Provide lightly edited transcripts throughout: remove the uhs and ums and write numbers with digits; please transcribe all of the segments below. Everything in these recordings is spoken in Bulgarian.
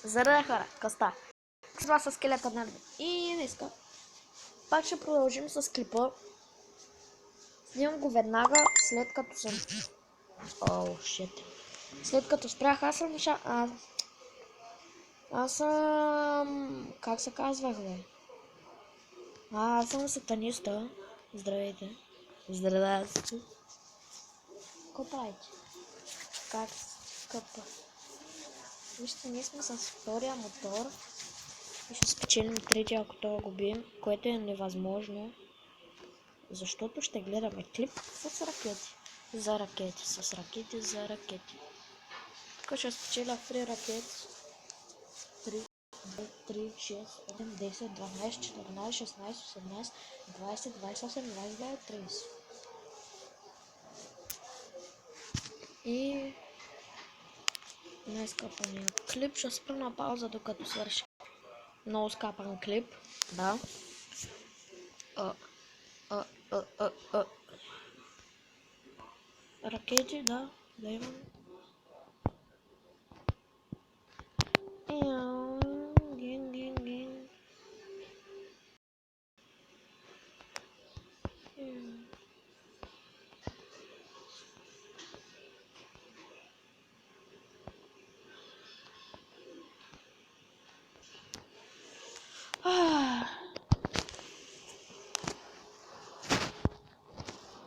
Здравей хора, Коста. С вас е скелета на и днеска пак ще продължим с клипа. Снимам го веднага след като съм... След като спрях, аз съм... Как се казвах, бе? Аз съм сатаниста. Здравейте. Здравейте. Какво правите? Как скъпа? Вижте, ние сме с втория мотор. И ще спечелим третия, ако това го бием, което е невъзможно. Защото ще гледаме клип с ракети. За ракети. С ракети за ракети. Тук ще спечеля 3 ракети. 3, 2, 3, 6, 7, 10, 12, 14, 16, 18, 20, 28, 29, 30. И днес капания клип. Ще спра на пауза докато свърши. Много скапан клип. Да. Ракети, да имам. Гин.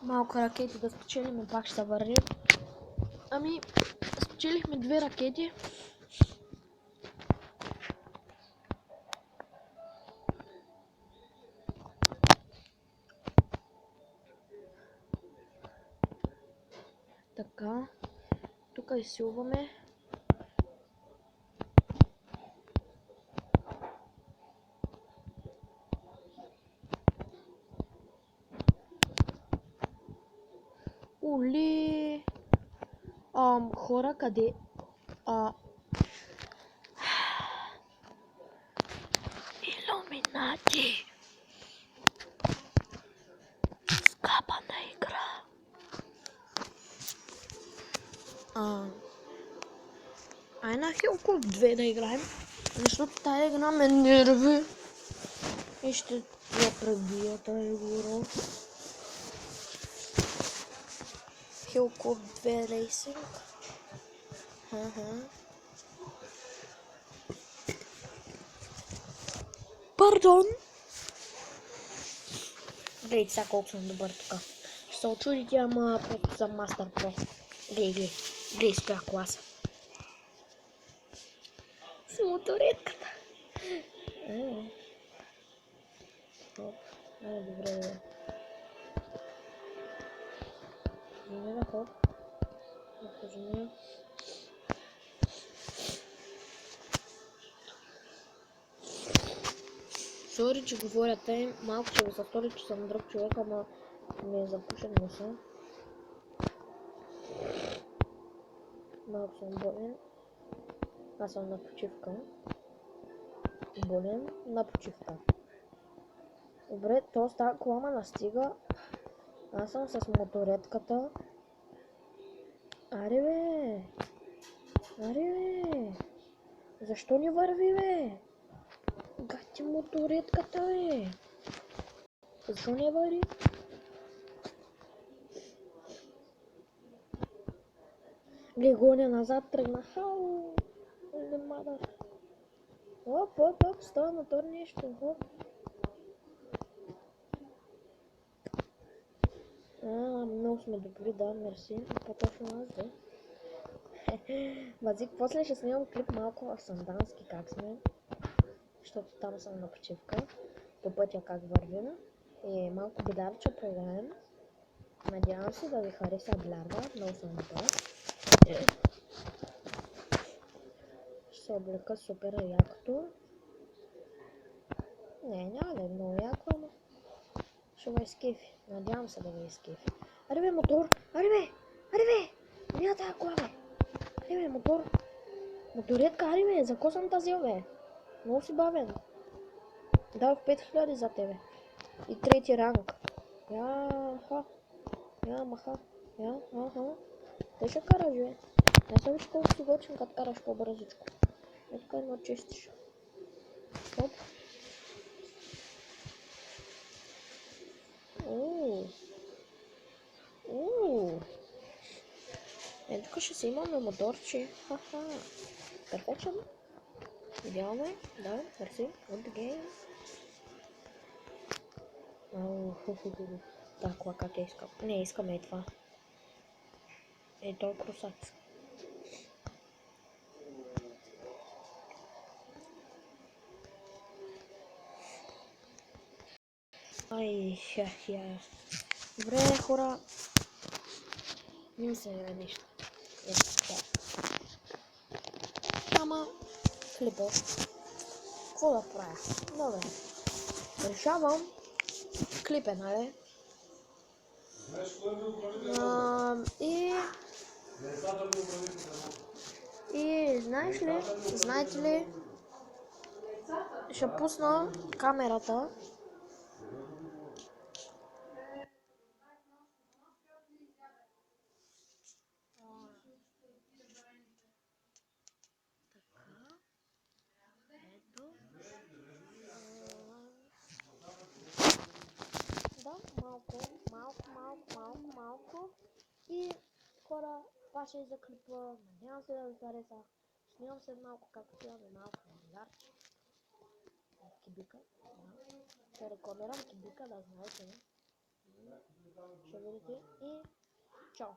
Малко ракети да спечелим и пак ще върви. Ами, спечелихме 2 ракети. Така, тук изсилваме. Ули! Хора, къде? Илюминати! Скапана игра! Ай на Хилков 2 да играем, защото тая игра ме нерви. И ще я пребия тая игра. Хилков 2 рейсинг. Пардон! Гледайте сега колко съм добър тук. Ще се очудите, ама просто съм мастер про. Гледай спрях класа. С моторетката. Добре. Женева, хоп. Женева. Сори, че говоря тъй, малко ще го се стори, че съм друг човек, ама ми е запушен носа. Малко съм болен. Аз съм на почивка. Болен на почивка. Добре, то става кола настига. Аз съм с моторетката. Аре бе! Защо не върви, бе? Гати моторетката, бе! Защо не върви? Гоня назад тръгна. Хау! Оп, става мотор нещо. Оп. Много сме добри, да, мерси. По-точно аз, да. Мазик, после ще снимам клип малко в Сандански как сме. Защото там съм на почивка. По пътя как вървим. И малко бидарче проиграем. Надявам се да ви хареса блярда. Много съм добър. Ще се облека супер якото. Няма да е много яко, ама ще ме изкефи. Надявам се да ви изкефи. Аре бе, мотор! Аре бе! Няма тая кола, бе! Аре бе, мотор! Моторетка, аре бе! За ко съм тази, бе? Много си бавен. Дах 5000 за тебе. И трети ранг. Маха. Те ще караш, бе. Не съм виж колко си готин, като караш по-бързичко. Ето едно чистиш. Оп. Ето тук ще си имаме моторче. Ха-ха. Перфекшен. Идеално е. Да, мерси. От the game. Так, кола как я искам. Не, искаме и това. Е, той крусак. Ай, хя. Добре, хора. Не ми се не нещо. Ама, клипа. Какво да правя? Добре. Решавам клипа, нали? И знаете ли, ще пусна камерата. Да, малко. И хора, това ще е за клипа. Надявам се да ви хареса. Снимам се малко, както имаме малко мандарче. Кибика. Ще рекламирам кибика, да знаете. Ще видите. И чао!